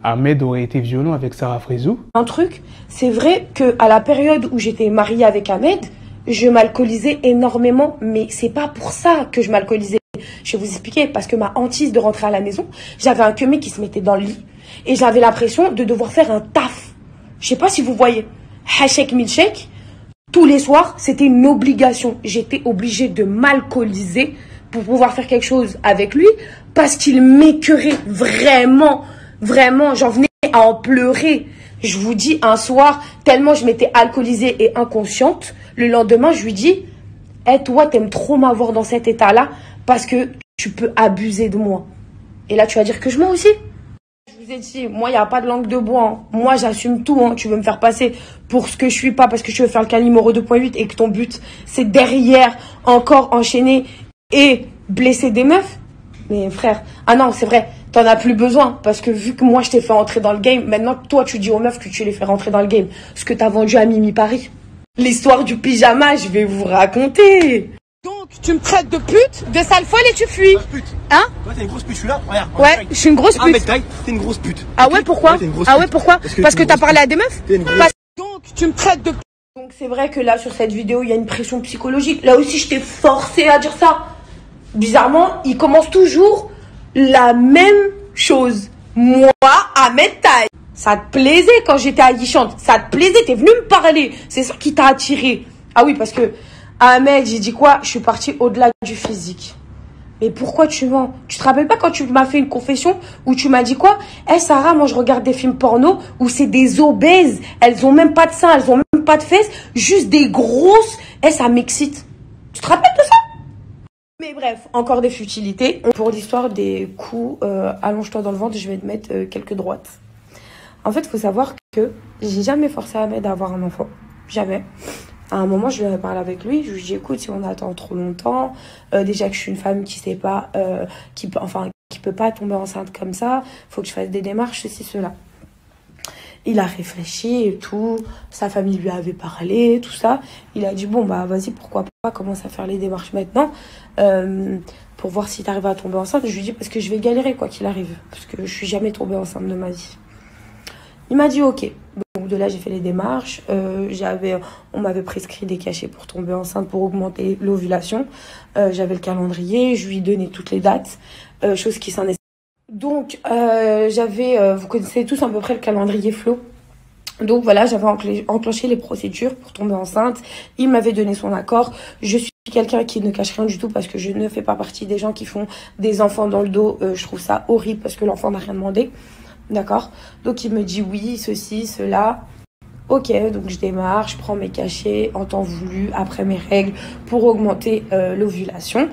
Ahmed aurait été violent avec Sarah Frézou. Un truc, c'est vrai que à la période où j'étais mariée avec Ahmed, je m'alcoolisais énormément, mais c'est pas pour ça que je m'alcoolisais. Je vais vous expliquer, parce que ma hantise de rentrer à la maison, j'avais un queumé qui se mettait dans le lit et j'avais l'impression de devoir faire un taf. Je sais pas si vous voyez. Hachek milchek, tous les soirs, c'était une obligation. J'étais obligée de m'alcooliser pour pouvoir faire quelque chose avec lui parce qu'il m'écœurait vraiment, vraiment. J'en venais à en pleurer. Je vous dis, un soir, tellement je m'étais alcoolisée et inconsciente, le lendemain, je lui dis, hey, toi, t'aimes trop m'avoir dans cet état-là parce que tu peux abuser de moi. Et là, tu vas dire que je mens aussi. Je vous ai dit, moi, il n'y a pas de langue de bois. Hein. Moi, j'assume tout. Hein. Tu veux me faire passer pour ce que je suis pas parce que tu veux faire le Calimero 2.8 et que ton but, c'est derrière encore enchaîner et blesser des meufs. Mais frère, ah non, c'est vrai, t'en as plus besoin. Parce que vu que moi, je t'ai fait rentrer dans le game, maintenant, toi, tu dis aux meufs que tu les fais rentrer dans le game. Ce que t'as vendu à Mimi Paris. L'histoire du pyjama, je vais vous raconter. Donc, tu me traites de pute, de sale folle et tu fuis. Pute. Hein? Toi, t'es une grosse pute, je suis là. Regarde. Ouais, je suis une grosse pute. T'es une grosse pute. Ah ouais, pourquoi? Ah ouais, pourquoi? Parce que t'as parlé à des meufs? Grosse... Donc, tu me traites de pute. Donc, c'est vrai que là, sur cette vidéo, il y a une pression psychologique. Là aussi, je t'ai forcé à dire ça. Bizarrement, il commence toujours la même chose. Moi, Ahmed Taï. Ça te plaisait quand j'étais aguichante. Ça te plaisait, t'es venu me parler. C'est ça qui t'a attiré. Ah oui, parce que Ahmed, j'ai dit quoi? Je suis partie au-delà du physique. Mais pourquoi tu mens? Tu te rappelles pas quand tu m'as fait une confession où tu m'as dit quoi? Eh Sarah, moi je regarde des films porno où c'est des obèses. Elles ont même pas de seins, elles ont même pas de fesses. Juste des grosses. Eh, ça m'excite. Tu te rappelles de ça? Mais bref, encore des futilités. Pour l'histoire des coups, allonge-toi dans le ventre, je vais te mettre quelques droites. En fait, il faut savoir que j'ai jamais forcé Ahmed à avoir un enfant. Jamais. À un moment, je lui ai parlé avec lui. Je lui ai dit, écoute, si on attend trop longtemps, déjà que je suis une femme qui sait pas, qui peut pas tomber enceinte comme ça, faut que je fasse des démarches, ceci, cela. Il a réfléchi et tout. Sa famille lui avait parlé, tout ça. Il a dit, bon, bah, vas-y, pourquoi pas, commence à faire les démarches maintenant, pour voir si tu arrives à tomber enceinte. Je lui ai dit, parce que je vais galérer, quoi qu'il arrive. Parce que je suis jamais tombée enceinte de ma vie. Il m'a dit ok. Donc de là j'ai fait les démarches. On m'avait prescrit des cachets pour tomber enceinte pour augmenter l'ovulation. J'avais le calendrier, je lui ai donné toutes les dates, chose qui s'en est. Donc vous connaissez tous à peu près le calendrier Flo. Donc voilà, j'avais enclenché les procédures pour tomber enceinte. Il m'avait donné son accord. Je suis quelqu'un qui ne cache rien du tout parce que je ne fais pas partie des gens qui font des enfants dans le dos. Je trouve ça horrible parce que l'enfant n'a rien demandé. D'accord? Donc il me dit oui, ceci, cela. Ok, donc je démarre, je prends mes cachets en temps voulu, après mes règles, pour augmenter l'ovulation.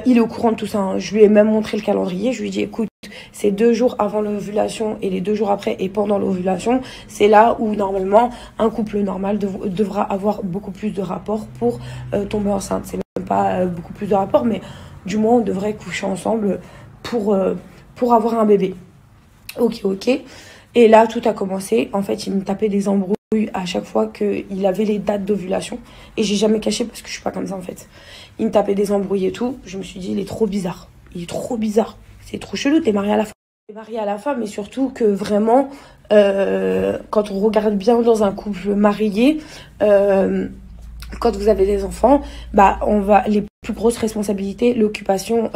Il est au courant de tout ça, hein. Je lui ai même montré le calendrier. Je lui ai dit, écoute, c'est 2 jours avant l'ovulation et les 2 jours après et pendant l'ovulation. C'est là où, normalement, un couple normal devra avoir beaucoup plus de rapports pour tomber enceinte. C'est même pas beaucoup plus de rapports, mais du moins, on devrait coucher ensemble pour avoir un bébé. Ok. Et là, tout a commencé. En fait, il me tapait des embrouilles à chaque fois qu'il avait les dates d'ovulation. Et j'ai jamais caché parce que je suis pas comme ça, en fait. Il me tapait des embrouilles et tout. Je me suis dit, il est trop bizarre. Il est trop bizarre. C'est trop chelou, t'es mariée à la femme. T'es mariée à la femme, mais surtout que vraiment, quand on regarde bien dans un couple marié, quand vous avez des enfants, bah les plus grosses responsabilités, l'occupation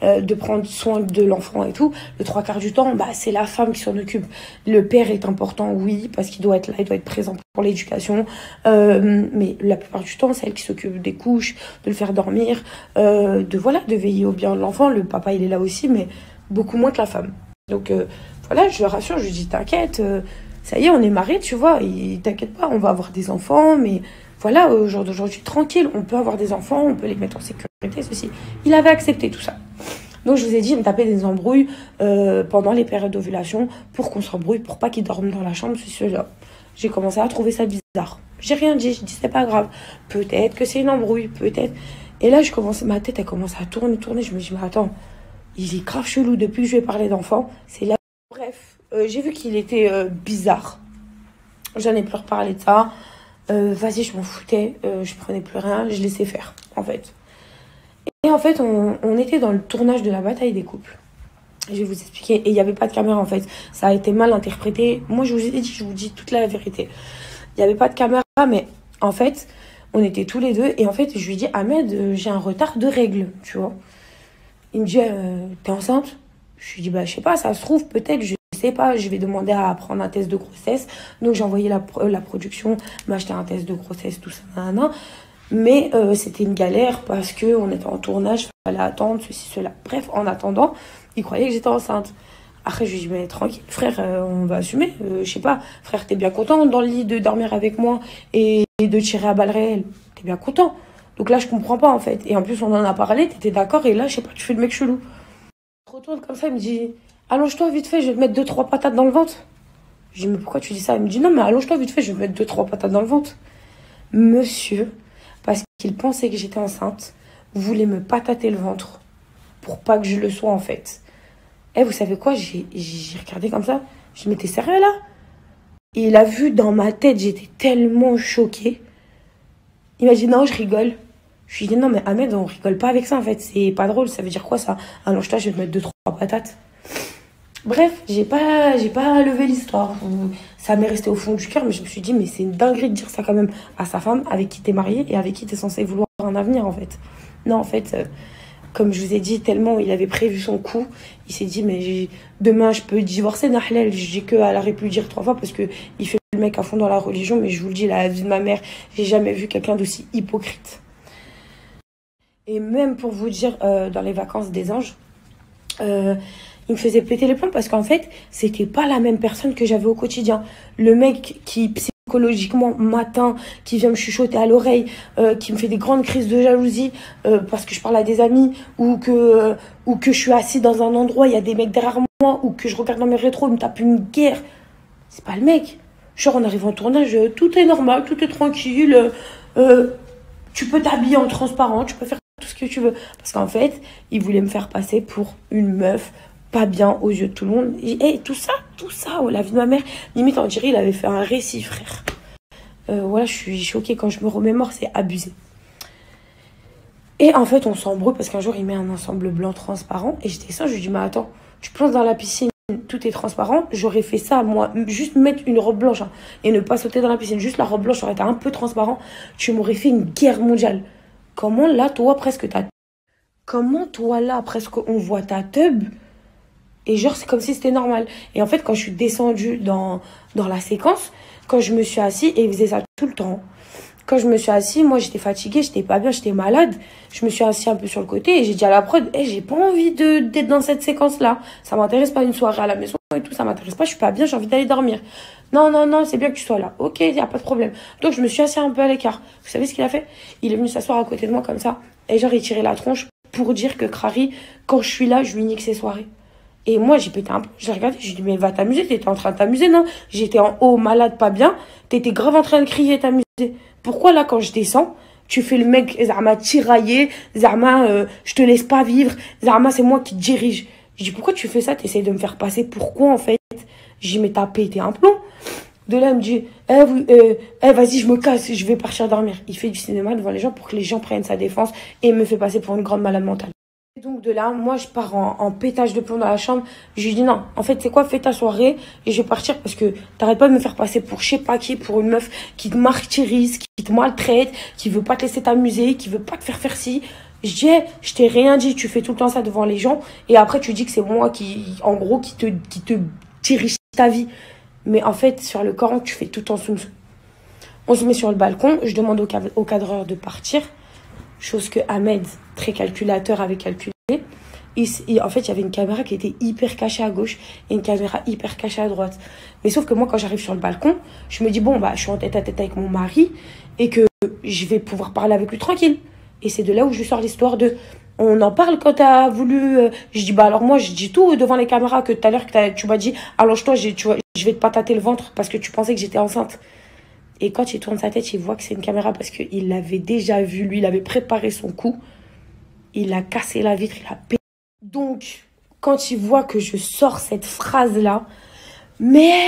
de prendre soin de l'enfant et tout, le 3/4 du temps, bah c'est la femme qui s'en occupe. Le père est important, oui, parce qu'il doit être là, il doit être présent pour l'éducation, mais la plupart du temps, c'est elle qui s'occupe des couches, de le faire dormir, de veiller au bien de l'enfant. Le papa, il est là aussi, mais beaucoup moins que la femme. Donc voilà, je le rassure, je lui dis t'inquiète, ça y est, on est mariés, tu vois, t'inquiète pas, on va avoir des enfants, mais voilà, au jour d'aujourd'hui, tranquille, on peut avoir des enfants, on peut les mettre en sécurité, ceci. Il avait accepté tout ça. Donc je vous ai dit, il me tapait des embrouilles pendant les périodes d'ovulation pour qu'on s'embrouille, pour pas qu'il dorme dans la chambre, ceci, cela. J'ai commencé à trouver ça bizarre. J'ai rien dit, je dis c'est pas grave. Peut-être que c'est une embrouille, peut-être. Et là, ma tête, elle commence à tourner. Je me dis, mais attends, il est grave chelou depuis que je lui ai parlé d'enfant. C'est là. Bref, j'ai vu qu'il était bizarre. J'en ai plus reparlé de ça. Vas-y, je m'en foutais, je prenais plus rien, je laissais faire, en fait. Et en fait, on était dans le tournage de la bataille des couples. Je vais vous expliquer. Et il n'y avait pas de caméra en fait. Ça a été mal interprété. Moi, je vous ai dit, je vous dis toute la vérité. Il n'y avait pas de caméra, mais en fait, on était tous les deux. Et en fait, je lui dis, Ahmed, j'ai un retard de règles, tu vois. Il me dit, t'es enceinte? Je lui dis, bah, je sais pas, ça se trouve, peut-être, je sais pas. Je vais demander à prendre un test de grossesse. Donc, j'ai envoyé la production m'acheter un test de grossesse, tout ça, nanana. Mais c'était une galère parce qu'on était en tournage, il fallait attendre, ceci, cela. Bref, en attendant, il croyait que j'étais enceinte. Après, je lui dis, mais tranquille, frère, on va assumer. Je sais pas, frère, t'es bien content dans le lit de dormir avec moi et de tirer à balles réelles. T'es bien content. Donc là, je comprends pas, en fait. Et en plus, on en a parlé, t'étais d'accord. Et là, je sais pas, tu fais le mec chelou. Il se retourne comme ça, il me dit, allonge-toi vite fait, je vais te mettre 2-3 patates dans le ventre. Je dis, mais pourquoi tu dis ça? Il me dit, non, mais allonge-toi vite fait, je vais te mettre 2-3 patates dans le ventre. Monsieur, parce qu'il pensait que j'étais enceinte, voulait me patater le ventre pour pas que je le sois, en fait. Eh, vous savez quoi? J'ai regardé comme ça. Je dis, mais t'es sérieux là? Et il a vu dans ma tête, j'étais tellement choquée. Il m'a dit, non, je rigole. Je lui ai dit, non, mais Ahmed, on rigole pas avec ça en fait. C'est pas drôle. Ça veut dire quoi ça? Allonge-toi, je vais te mettre 2-3 patates. Bref, j'ai pas levé l'histoire. Ça m'est resté au fond du cœur, mais je me suis dit, mais c'est une dinguerie de dire ça quand même à sa femme avec qui t'es marié et avec qui t'es censé vouloir un avenir en fait. Non, en fait. Comme je vous ai dit, tellement il avait prévu son coup, il s'est dit, mais demain je peux divorcer, Nahlel. Je dis qu'elle aurait pu le dire 3 fois parce qu'il fait le mec à fond dans la religion, mais je vous le dis, la vie de ma mère, j'ai jamais vu quelqu'un d'aussi hypocrite. Et même pour vous dire, dans les vacances des anges, il me faisait péter les plombs parce qu'en fait, c'était pas la même personne que j'avais au quotidien. Le mec qui psychologiquement m'atteint, qui vient me chuchoter à l'oreille, qui me fait des grandes crises de jalousie parce que je parle à des amis ou que je suis assis dans un endroit, il y a des mecs derrière moi ou que je regarde dans mes rétros, il me tape une guerre. C'est pas le mec. Genre, on arrive en tournage, tout est normal, tout est tranquille. Tu peux t'habiller en transparent, tu peux faire tout ce que tu veux. Parce qu'en fait, il voulait me faire passer pour une meuf pas bien aux yeux de tout le monde. Et tout ça, oh, la vie de ma mère, limite on dirait il avait fait un récit, frère. Voilà, je suis choquée quand je me remémore, c'est abusé. Et en fait, on s'embrouille parce qu'un jour, il met un ensemble blanc transparent. Et j'étais ça, je lui dis, mais attends, tu plonges dans la piscine, tout est transparent. J'aurais fait ça, moi, juste mettre une robe blanche hein, et ne pas sauter dans la piscine. Juste la robe blanche aurait été un peu transparent. Tu m'aurais fait une guerre mondiale. Comment là, toi, presque, on voit ta teub? Et genre, c'est comme si c'était normal. Et en fait, quand je suis descendue dans la séquence, quand je me suis assise, et il faisait ça tout le temps. Quand je me suis assise, moi, j'étais fatiguée, j'étais pas bien, j'étais malade. Je me suis assise un peu sur le côté et j'ai dit à la prod, j'ai pas envie d'être dans cette séquence-là. Ça m'intéresse pas une soirée à la maison et tout, ça m'intéresse pas, je suis pas bien, j'ai envie d'aller dormir. Non, c'est bien que tu sois là. Ok, y a pas de problème. Donc, je me suis assise un peu à l'écart. Vous savez ce qu'il a fait? Il est venu s'asseoir à côté de moi comme ça. Et genre, il tirait la tronche pour dire que Crary, quand je suis là, je lui nique ses soirées. Et moi, j'ai pété un peu. J'ai regardé, j'ai dit, mais va t'amuser, t'étais en train de t'amuser, non? J'étais en haut, malade, pas bien. T'étais grave en train de crier et t'amuser. Pourquoi là, quand je descends, tu fais le mec, Zama, tiraillé, Zama, je te laisse pas vivre, Zama, c'est moi qui te dirige. Je dis, pourquoi tu fais ça? T'essayes de me faire passer. Pourquoi, en fait? J'ai dit, mais t'as pété un plomb. De là, il me dit, vas-y, je me casse, je vais partir dormir. Il fait du cinéma devant les gens pour que les gens prennent sa défense et me fait passer pour une grande malade mentale. Et donc de là, moi, je pars en pétage de plomb dans la chambre. Je lui dis non, en fait, c'est quoi, fais ta soirée et je vais partir parce que t'arrêtes pas de me faire passer pour je sais pas qui, pour une meuf qui te martyrise, qui te maltraite, qui veut pas te laisser t'amuser, qui veut pas te faire ci. Je dis, je t'ai rien dit, tu fais tout le temps ça devant les gens et après tu dis que c'est moi qui, en gros, qui te dirige ta vie. Mais en fait, sur le Coran, tu fais tout en soum-soum. On se met sur le balcon, je demande au cadreur de partir. Chose que Ahmed, très calculateur, avait calculé. En fait, il y avait une caméra qui était hyper cachée à gauche et une caméra hyper cachée à droite. Mais sauf que moi, quand j'arrive sur le balcon, je me dis, bon, bah, je suis en tête à tête avec mon mari et que je vais pouvoir parler avec lui tranquille. Et c'est de là où je lui sors l'histoire de... On en parle quand t'as voulu... Je dis, bah alors moi, je dis tout devant les caméras que tout à l'heure, tu m'as dit, allonge-toi, je vais te patater le ventre parce que tu pensais que j'étais enceinte. Et quand il tourne sa tête, il voit que c'est une caméra parce qu'il l'avait déjà vu. Lui, il avait préparé son coup. Il a cassé la vitre, il a pété. Donc, quand il voit que je sors cette phrase-là, mais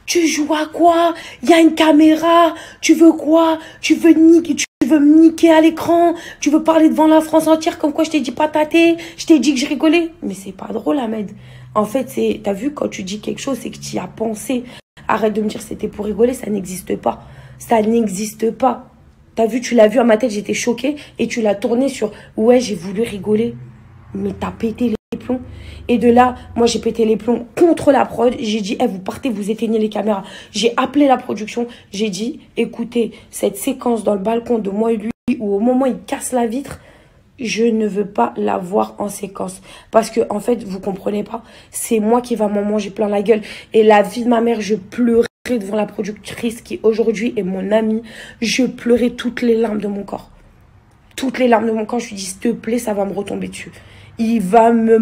tu joues à quoi? Il y a une caméra. Tu veux quoi? Tu veux me niquer à l'écran? Tu veux parler devant la France entière comme quoi je t'ai dit patater? Je t'ai dit que je rigolais? Mais c'est pas drôle, Ahmed. En fait, t'as vu, quand tu dis quelque chose, c'est que tu y as pensé. Arrête de me dire c'était pour rigoler, ça n'existe pas. Ça n'existe pas. T'as vu, tu l'as vu à ma tête, j'étais choquée. Et tu l'as tourné sur ouais, j'ai voulu rigoler. Mais t'as pété les plombs. Et de là, moi j'ai pété les plombs contre la prod. J'ai dit, vous partez, vous éteignez les caméras. J'ai appelé la production. J'ai dit, écoutez, cette séquence dans le balcon de moi et lui, où au moment où il casse la vitre, je ne veux pas la voir en séquence. Parce que, en fait, vous comprenez pas, c'est moi qui va m'en manger plein la gueule. Et la vie de ma mère, je pleurais devant la productrice qui aujourd'hui est mon amie. Je pleurais toutes les larmes de mon corps. Toutes les larmes de mon corps. Je lui dis, s'il te plaît, ça va me retomber dessus. Il va me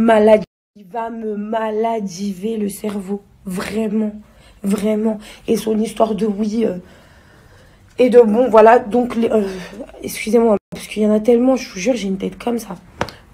maladiver le cerveau. Vraiment. Vraiment. Et son histoire de oui... Et de bon, voilà, donc, excusez-moi, parce qu'il y en a tellement, je vous jure, j'ai une tête comme ça.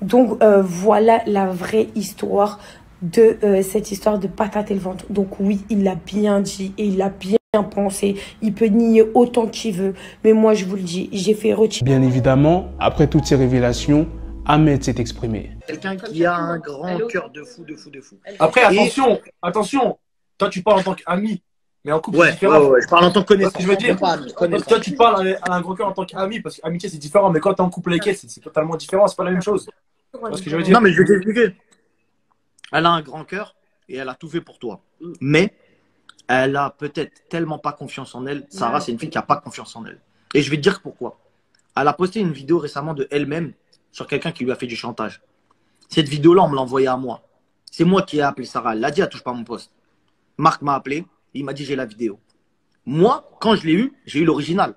Donc, voilà la vraie histoire de cette histoire de patate et le ventre. Donc, oui, il l'a bien dit et il l'a bien pensé. Il peut nier autant qu'il veut. Mais moi, je vous le dis, j'ai fait retirer. Bien évidemment, après toutes ces révélations, Ahmed s'est exprimé. Quelqu'un qui a un grand cœur de fou, de fou, de fou. Après, attention. Toi, tu parles en tant qu'ami. Mais en couple, Ouais, c'est différent. je parle en tant que connaisseur. Je veux dire, toi, tu parles à un gros cœur en tant qu'ami, parce qu'amitié, c'est différent. Mais quand tu es en couple avec elle, c'est totalement différent. C'est pas la même chose. Parce que je veux dire. Non, mais je vais t'expliquer. Elle a un grand cœur et elle a tout fait pour toi. Mais elle a peut-être tellement pas confiance en elle. Sarah, c'est une fille qui a pas confiance en elle. Et je vais te dire pourquoi. Elle a posté une vidéo récemment de elle-même sur quelqu'un qui lui a fait du chantage. Cette vidéo-là, on me l'a envoyée à moi. C'est moi qui ai appelé Sarah. Elle l'a dit, elle touche pas mon poste. Marc m'a appelé. Il m'a dit, j'ai la vidéo. Moi, quand je l'ai eu, j'ai eu l'original.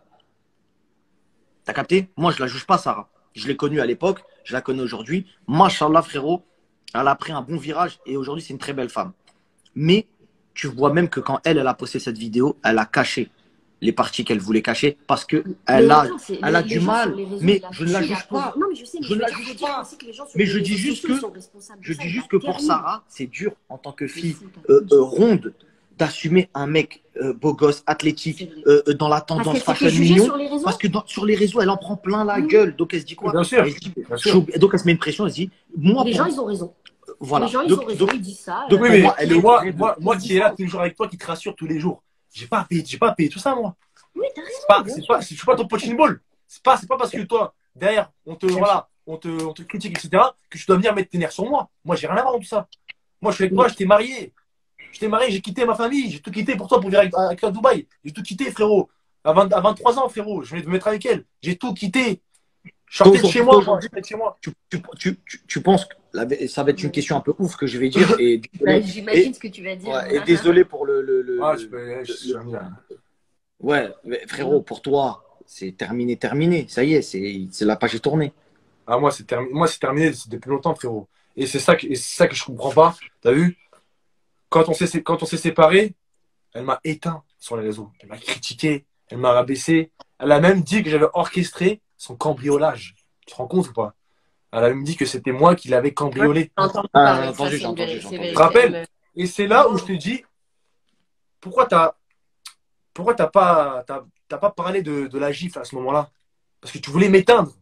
T'as capté? Moi, je la juge pas, Sarah. Je l'ai connue à l'époque, je la connais aujourd'hui. Machallah, frérot, elle a pris un bon virage et aujourd'hui, c'est une très belle femme. Mais tu vois même que quand elle a posté cette vidéo, elle a caché les parties qu'elle voulait cacher parce que elle a du mal. Mais je ne la juge pas. Non, mais je sais, mais je ne la juge pas. Mais je dis juste que pour Sarah, c'est dur en tant que fille ronde d'assumer un mec beau gosse, athlétique, dans la tendance fashion mignon. Parce que sur les réseaux, elle en prend plein la gueule. Donc elle se dit quoi? Bien sûr. Donc elle se met une pression, elle se dit, moi, les gens, ils ont raison. Voilà. Les gens, ils ont raison, ils disent ça. Donc, oui, mais moi qui est là toujours avec toi, qui te rassure tous les jours, j'ai pas à payer tout ça, moi. Oui, t'as raison. Je suis pas ton punching ball. C'est pas parce que toi, derrière, on te critique, etc., que tu dois venir mettre tes nerfs sur moi. Moi, j'ai rien à voir avec tout ça. Moi, je suis avec toi, je t'ai marié. J'ai quitté ma famille, j'ai tout quitté pour toi, pour venir avec toi à Dubaï. J'ai tout quitté, frérot. À 23 ans, frérot, je venais de me mettre avec elle. J'ai tout quitté. Je sortais de chez moi. Tu penses que ça va être une question un peu ouf que je vais dire. J'imagine ce que tu vas dire. Ouais, et désolé pour Ouais, mais frérot, pour toi, c'est terminé. Ça y est, c'est la page est tournée. Ah, moi, c'est terminé depuis longtemps, frérot. Et c'est ça que je comprends pas. T'as vu? Quand on s'est séparés, elle m'a éteint sur les réseaux. Elle m'a critiqué, elle m'a rabaissé. Elle a même dit que j'avais orchestré son cambriolage. Tu te rends compte ou pas? Elle a même dit que c'était moi qui l'avais cambriolé. Entendu. Tu te rappelles? Et c'est là où je te dis, pourquoi t'as pas parlé de la gifle à ce moment-là? Parce que tu voulais m'éteindre.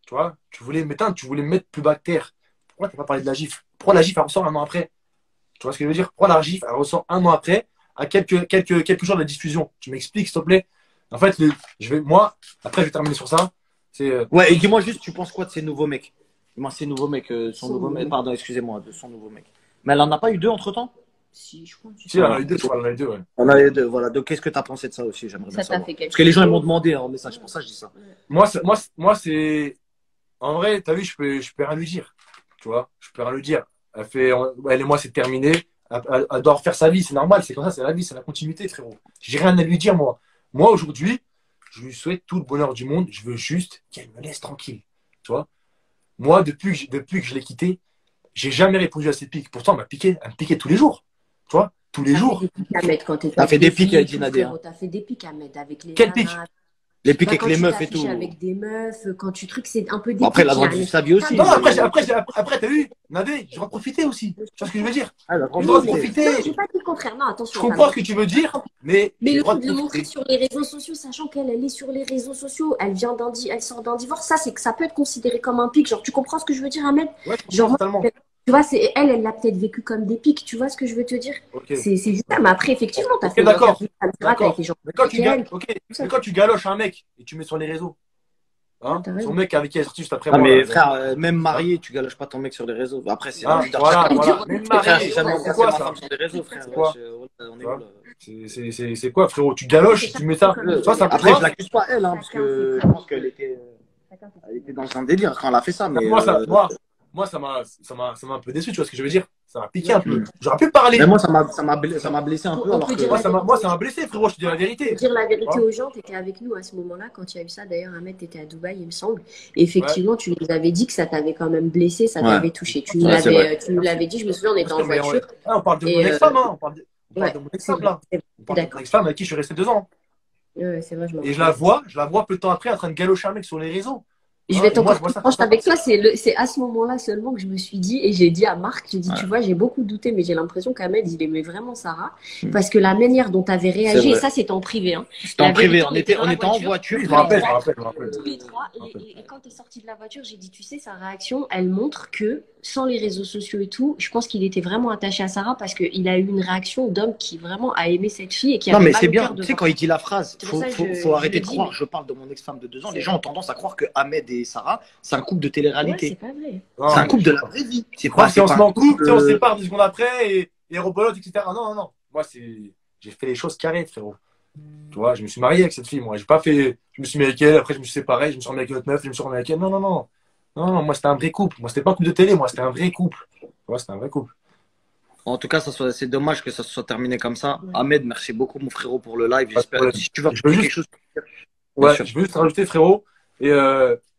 Tu vois? Tu voulais m'éteindre, tu voulais me mettre plus bas que terre. Pourquoi t'as pas parlé de la gifle? Pourquoi la gifle, elle ressort un an après? Tu vois ce que je veux dire? Pourquoi la gifle, elle ressort un an après, à quelques jours de la diffusion? Tu m'expliques, s'il te plaît? En fait, après, je vais terminer sur ça. Ouais, et dis-moi juste, tu penses quoi de ces nouveaux mecs? Dis-moi, ces nouveaux mecs, pardon, excusez-moi, de son nouveau mec. Mais elle en a pas eu deux entre-temps? Si, je crois. Si, elle en a eu deux, ouais. On a eu deux, voilà. Donc, qu'est-ce que tu as pensé de ça aussi? J'aimerais bien savoir. Parce que les gens, ils m'ont demandé en message, c'est pour ça que je dis ça. Moi, c'est. En vrai, t'as vu, je peux rien lui dire. Tu vois, je peux rien lui dire. Elle et moi, c'est terminé. Elle doit refaire sa vie, c'est normal, c'est comme ça, c'est la vie, c'est la continuité, frérot. J'ai rien à lui dire, moi. Moi, aujourd'hui, je lui souhaite tout le bonheur du monde. Je veux juste qu'elle me laisse tranquille. Tu vois, moi, depuis que je l'ai quitté, j'ai jamais répondu à ses pics. Pourtant, elle me piquait tous les jours. Tu vois, tous les jours. T'as fait des pics avec Nadia. T'as fait des pics, Ahmed, avec les. Quel pic? Les pics avec les meufs et tout. Avec des meufs, quand tu trucs, c'est un peu des. Après, elle a droit de vivre sa vie aussi. Non, après, t'as vu, Nadé, je dois profiter aussi. Tu vois ce que je veux dire? Je dois profiter. Non, j'ai pas dit le contraire. Non, attention. Je comprends ce que tu veux dire, mais. Mais le truc de montrer sur les réseaux sociaux, sachant qu'elle est sur les réseaux sociaux, elle sort d'un divorce, ça, c'est que ça peut être considéré comme un pic. Genre, tu comprends ce que je veux dire, Ahmed? Ouais, genre, totalement. tu vois, elle l'a peut-être vécu comme des pics, tu vois ce que je veux te dire? Ok. C'est juste ça, mais après, effectivement, t'as Ok, fait une d'accord. interview avec D'accord. les gens. Mais quand tu avec elle, mais quand tu galoches un mec et tu mets sur les réseaux, hein, t'as raison. son mec avec qui elle est sortie juste après Ah, moi. mais là, frère, même marié, tu galoches pas ton mec sur les réseaux. Après, c'est hein, la vie voilà, d'archi. voilà. Même Frère, marié, j'ai jamais c'est embrassé quoi ma ça? femme sur les réseaux, frère. C'est quoi? On est Tu où vois là? C'est quoi, frérot? Tu galoches, tu mets ça. Soit ça Après, je prend. l'accuse pas elle, hein, parce que je pense qu'elle était dans un délire quand elle a fait ça. Mais Moi, ça m'a un peu déçu, tu vois ce que je veux dire? Ça m'a piqué un peu. J'aurais pu parler. mais moi, ça m'a blessé un peu. On Alors peut que dire la Moi, vérité. ça m'a blessé, frérot, je te dis la vérité. Pour dire la Tu vérité vois? aux gens, tu étais avec nous à ce moment-là quand il y a eu ça. D'ailleurs, Ahmed, tu étais à Dubaï, il me semble. Et Ouais. effectivement, tu nous avais dit que ça t'avait quand même blessé, ça Ouais. t'avait touché. Tu nous Ouais, c'est vrai. l'avais dit, je me souviens, on était Bien en sûr, mais voiture. on parle de mon Et ex-femme, hein. On parle ouais, de mon c'est ex-femme, vrai, là. c'est vrai. On Je suis parle de mon d'accord. ex-femme avec qui je suis resté 2 ans. Ouais, c'est vrai, je m'en Et rappelle. je la vois peu de temps après en train de galocher un mec sur les réseaux. Je Hein, vais être et moi, encore je vois plus ça comme franche ça. avec toi. C'est à ce moment-là seulement que je me suis dit, et j'ai dit à Marc, j'ai dit, Ouais. tu vois, j'ai beaucoup douté, mais j'ai l'impression qu'Ahmed, il aimait vraiment Sarah. Parce que la manière dont tu avais C'est réagi, et vrai. ça, c'était en privé, hein. C'était en La privé. vérité, On on était était, dans on la était en voiture, voiture. Oui, je tous me les rappelle, je me trois. rappelle, je me rappelle. Tous les trois. Je me rappelle. Et quand tu es sorti de la voiture, j'ai dit, tu sais, sa réaction, elle montre que sans les réseaux sociaux et tout, je pense qu'il était vraiment attaché à Sarah parce qu'il a eu une réaction d'homme qui vraiment a aimé cette fille et qui Non, avait mais mal c'est au bien. cœur Tu de sais, voir quand ça. il dit la phrase, C'est pour ça que faut je arrêter le de dis, croire. mais Je parle de mon ex-femme de 2 ans. Les c'est gens ont vrai. tendance à croire que Ahmed et Sarah, c'est un couple de Ouais, télé-réalité. c'est pas vrai. C'est un Non, couple de la vraie vie. je crois que si C'est on se pas met un en couple, tu sais, on se couple. sépare 2 secondes après et rebelote, etc. Non, non, non. Moi, j'ai fait les choses carrées, frérot. Tu vois, je me suis marié avec cette fille, moi. J'ai pas fait. Je me suis mis avec elle, après je me suis séparé, je me suis remis avec une autre meuf, je me suis remis avec elle. Non, non, non. Non, non, moi, c'était un vrai couple. Moi, c'était pas un couple de télé, moi, c'était un vrai couple. Tu vois, c'était un vrai couple. En tout cas, c'est dommage que ça se soit terminé comme ça. Ouais. Ahmed, merci beaucoup, mon frérot, pour le live. Pas de J'espère. problème. Si tu veux Je veux rajouter quelque juste, chose, bien ouais, sûr. je veux juste rajouter, frérot. Et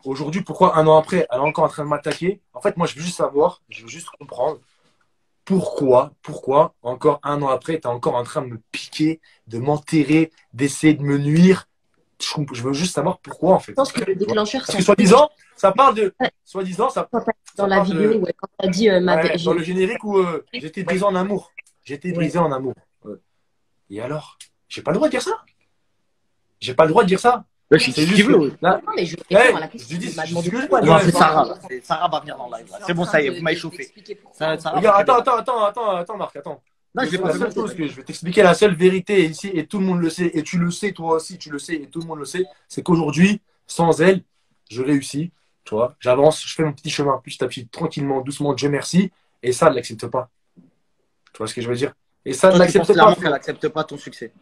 aujourd'hui, pourquoi 1 an après, elle est encore en train de m'attaquer? En fait, moi, je veux juste savoir, je veux juste comprendre pourquoi, encore 1 an après, tu es encore en train de me piquer, de m'enterrer, d'essayer de me nuire. Je veux juste savoir pourquoi, en fait. Je pense que le Tu vois. déclencheur, Parce ça que soi-disant, ça parle de. Soi-disant, quand t'as dit dans ça la parle vidéo, de. ouais, quand t'as dit Ouais, dans le générique où j'étais brisé en amour. J'étais Ouais. brisé en amour. Ouais. Et alors? J'ai pas le droit de dire ça? J'ai pas le droit de dire ça? Ouais, si C'est tu juste veux, que. oui. Là, Non, mais je hey, réponds à la je question. dis Il m'a ce demandé que je pourquoi. veux. On va Ouais, appeler Donc, Sarah. Sarah va venir dans le live. Là. C'est bon, ça y est, vous m'avez chauffé. Sarah va regarde, très bien. attends, Marc, attends. Non, je vais pas La seule chose que je vais t'expliquer, la seule vérité ici, et tout le monde le sait, et tu le sais, toi aussi, tu le sais, et tout le monde le sait, c'est qu'aujourd'hui, sans elle, je réussis, tu vois, j'avance, je fais mon petit chemin petit à petit, tranquillement, doucement, Dieu merci, et ça, elle l'accepte pas. Tu vois ce que je veux dire? Et ça, elle Toi, tu penses l'accepte pas, clairement qu'elle frérot. n'accepte pas ton succès.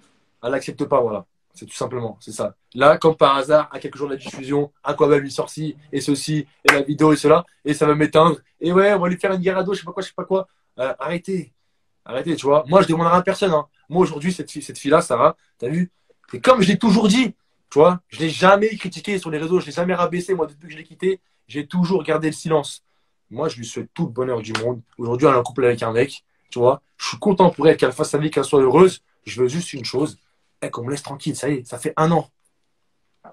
Elle l'accepte pas, voilà. C'est tout simplement, c'est ça. Là, comme par hasard, à quelques jours de la diffusion, un quoi même il sorti, et ceci, et la vidéo, et cela, et ça va m'éteindre, et ouais, on va lui faire une guerre à dos, je sais pas quoi. Arrêtez. Arrêtez, tu vois. Moi, je demande rien à personne. Hein. Moi, aujourd'hui, cette fille-là, Sarah, t'as vu? Et comme je l'ai toujours dit, tu vois, je l'ai jamais critiqué sur les réseaux, je l'ai jamais rabaissé. Moi, depuis que je l'ai quitté, j'ai toujours gardé le silence. Moi, je lui souhaite tout le bonheur du monde. Aujourd'hui, elle est en couple avec un mec, tu vois. Je suis content pour elle qu'elle fasse sa vie, qu'elle soit heureuse. Je veux juste une chose, qu'on me laisse tranquille. Ça y est, ça fait 1 an.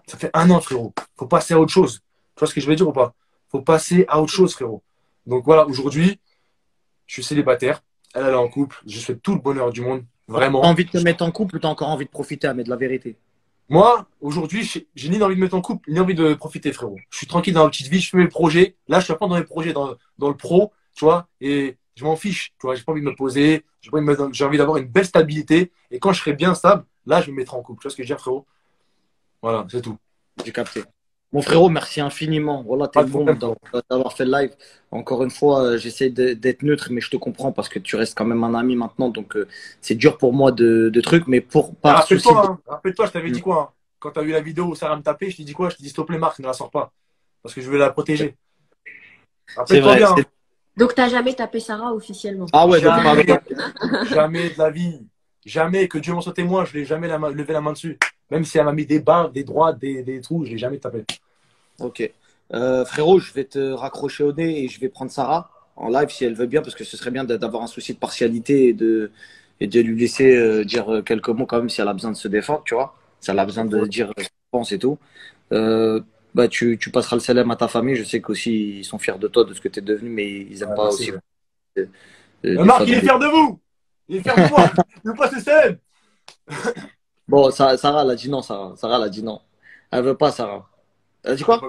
Ça fait 1 an, frérot. Faut passer à autre chose. Tu vois ce que je veux dire ou pas? Faut passer à autre chose, frérot. Donc voilà, aujourd'hui, je suis célibataire. Elle est en couple. Je souhaite tout le bonheur du monde. T'as Vraiment. envie de te mettre en couple ou t'as encore envie de profiter, Ahmed, de la vérité? Moi, aujourd'hui, j'ai ni envie de me mettre en couple, ni envie de profiter, frérot. Je suis tranquille dans ma petite vie, je fais mes projets. Là, je suis à fond dans mes projets, dans le pro, tu vois, et je m'en fiche, tu vois. J'ai pas envie de me poser, j'ai envie d'avoir une belle stabilité. Et quand je serai bien stable, là, je me mettrai en couple. Tu vois ce que je veux dire, frérot? Voilà, c'est tout. J'ai capté. Mon frérot, merci infiniment. Voilà, t'es Pas de bon problème. d'avoir fait le live. Encore une fois, j'essaie d'être neutre, mais je te comprends parce que tu restes quand même un ami maintenant. Donc, c'est dur pour moi de trucs, mais par souci. Rappelle-toi, hein, rappelle-toi, je t'avais dit quoi, hein. Quand tu as vu la vidéo où Sarah me tapait, je t'ai dit quoi? Je t'ai dit, s'il te plaît, Marc, ne la sors pas. Parce que je vais la protéger. C'est Rappelle-toi vrai. bien. Hein. Donc, t'as jamais tapé Sarah officiellement? Ah ouais, donc, Jamais, pardon. jamais de la vie. Jamais, que Dieu m'en soit témoin, je l'ai jamais levé la main dessus. Même si elle m'a mis des barres, des droites, des trous, je l'ai jamais tapé. Ok. Frérot, je vais te raccrocher au nez et je vais prendre Sarah en live si elle veut bien, parce que ce serait bien d'avoir un souci de partialité et de lui laisser dire quelques mots quand même si elle a besoin de se défendre, tu vois. Si elle a besoin de dire ce qu'elle pense et tout. Bah, tu passeras le salam à ta famille. Je sais qu'aussi ils sont fiers de toi, de ce que tu es devenu, mais ils aiment Ouais, pas merci, aussi. ouais. Des Marc, fois, il est fier de vous. Il est fier de moi. Il veut pas se célèbre. Bon, Sarah, elle a dit non, Sarah. Sarah, elle a dit non. Elle veut pas, Sarah. Elle a dit quoi?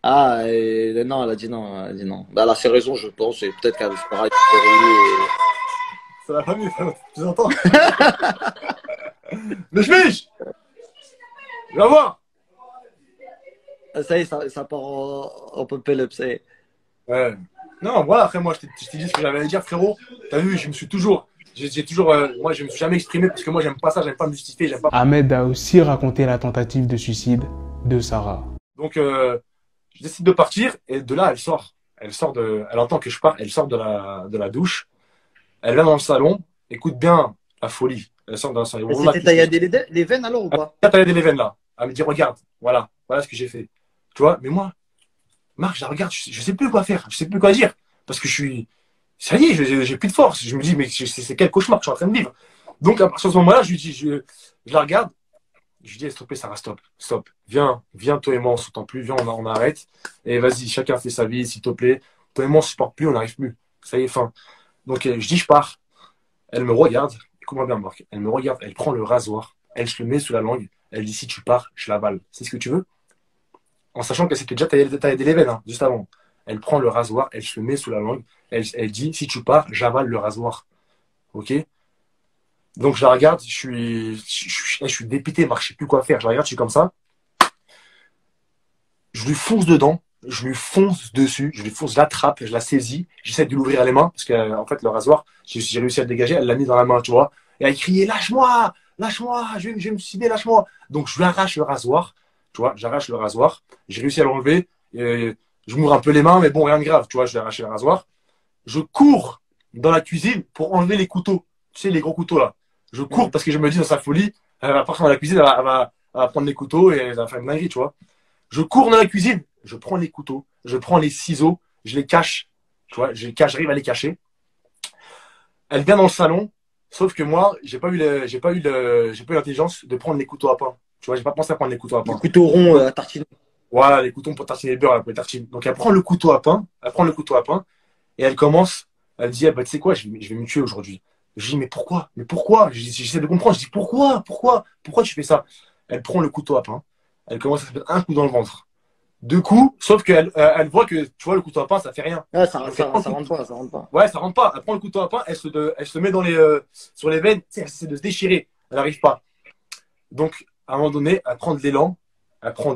Ah, non, elle a dit non. Elle a dit non. Bah, elle a ses raisons, je pense, et peut-être qu'elle se pareil. Et... Ça va pas mieux, tu entends? Mais je vais voir. Ça y est, ça part en pop-up, ça y est. Ouais. Non, voilà, après, moi, je t'ai dit ce que j'avais à dire, frérot. T'as vu, je me suis toujours. Moi, je me suis jamais exprimé parce que moi, j'aime pas ça, j'aime pas me justifier, j'aime pas. Ahmed a aussi raconté la tentative de suicide de Sarah. Donc, je décide de partir et de là, elle sort. Elle entend que je pars, elle sort de la douche. Elle vient dans le salon, écoute bien la folie. Elle sort dans le salon. C'était taillé les veines alors ou pas? Elle a taillé les veines là. Elle me dit, regarde, voilà ce que j'ai fait. Tu vois, mais moi, Marc, je la regarde, je sais plus quoi faire, je sais plus quoi dire. Parce que ça y est, j'ai plus de force. Je me dis, mais c'est quel cauchemar que je suis en train de vivre. Donc, à partir de ce moment-là, je la regarde. Je lui dis, s'il te plaît, Sarah, stop. Viens, toi et moi, on ne s'entend plus. Viens, on arrête. Et vas-y, chacun fait sa vie, s'il te plaît. Toi et moi, on ne supporte plus, on n'arrive plus. Ça y est, fin. Donc, je dis, je pars. Elle me regarde. Écoute-moi bien, Marc. Elle me regarde, elle prend le rasoir. Elle se le met sous la langue. Elle dit, si tu pars, je l'avale. C'est ce que tu veux? En sachant qu'elle s'était déjà taillé les veines, hein, juste avant. Elle prend le rasoir, elle se le met sous la langue. Elle dit, si tu pars, j'avale le rasoir. Ok? Donc, je la regarde, je suis dépité, Marc, je sais plus quoi faire. Je la regarde, je suis comme ça. Je lui fonce dedans, je lui fonce dessus, je l'attrape, je la saisis. J'essaie de l'ouvrir les mains, parce que, en fait, le rasoir, j'ai réussi à le dégager, elle l'a mis dans la main, tu vois. Et elle criait, lâche-moi, je vais me suicider, lâche-moi. Donc, je lui arrache le rasoir, tu vois, j'arrache le rasoir. J'ai réussi à l'enlever. Je m'ouvre un peu les mains, mais bon, rien de grave, tu vois, je lui ai arraché le rasoir. Je cours dans la cuisine pour enlever les couteaux. Tu sais, les gros couteaux, là. Je cours parce que je me dis dans sa folie, elle va partir dans la cuisine, elle va prendre les couteaux et elle va faire une dinguerie, tu vois. Je cours dans la cuisine, je prends les couteaux, je prends les ciseaux, je les cache, tu vois, j'arrive à les cacher. Elle vient dans le salon, sauf que moi, j'ai pas eu l'intelligence de prendre les couteaux à pain. Tu vois, j'ai pas pensé à prendre les couteaux à pain. Les couteaux ronds à tartiner. Voilà, les couteaux pour tartiner le beurre, là, pour les tartines. Donc elle prend le couteau à pain, et elle commence, elle dit, bah, tu sais quoi, je vais me tuer aujourd'hui. Je dis, mais pourquoi? J'essaie de comprendre. Je dis, pourquoi tu fais ça? Elle prend le couteau à pain. Elle commence à se mettre un coup dans le ventre. 2 coups, sauf qu'elle voit que, tu vois, le couteau à pain, ça fait rien. Ah, ça rentre pas. Ouais, ça rentre pas. Elle prend le couteau à pain, elle se met sur les veines, tu sais, elle essaie de se déchirer. Elle n'arrive pas. Donc, à un moment donné, elle prend de l'élan.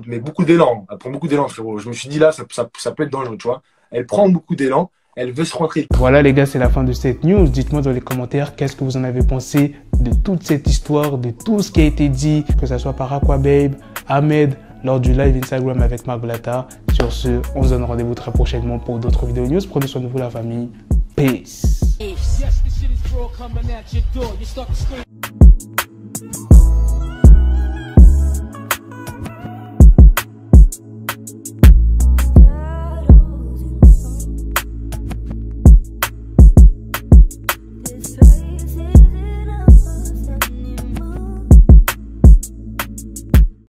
Mais beaucoup d'élan. Elle prend beaucoup d'élan, frérot. Je me suis dit, là, ça peut être dangereux, tu vois. Elle prend beaucoup d'élan. Elle veut se rentrer. Voilà les gars, c'est la fin de cette news. Dites-moi dans les commentaires qu'est-ce que vous en avez pensé de toute cette histoire, de tout ce qui a été dit, que ce soit par Aquababe, Ahmed, lors du live Instagram avec Marc Blatta. Sur ce, on se donne rendez-vous très prochainement pour d'autres vidéos news. Prenez soin de vous la famille. Peace.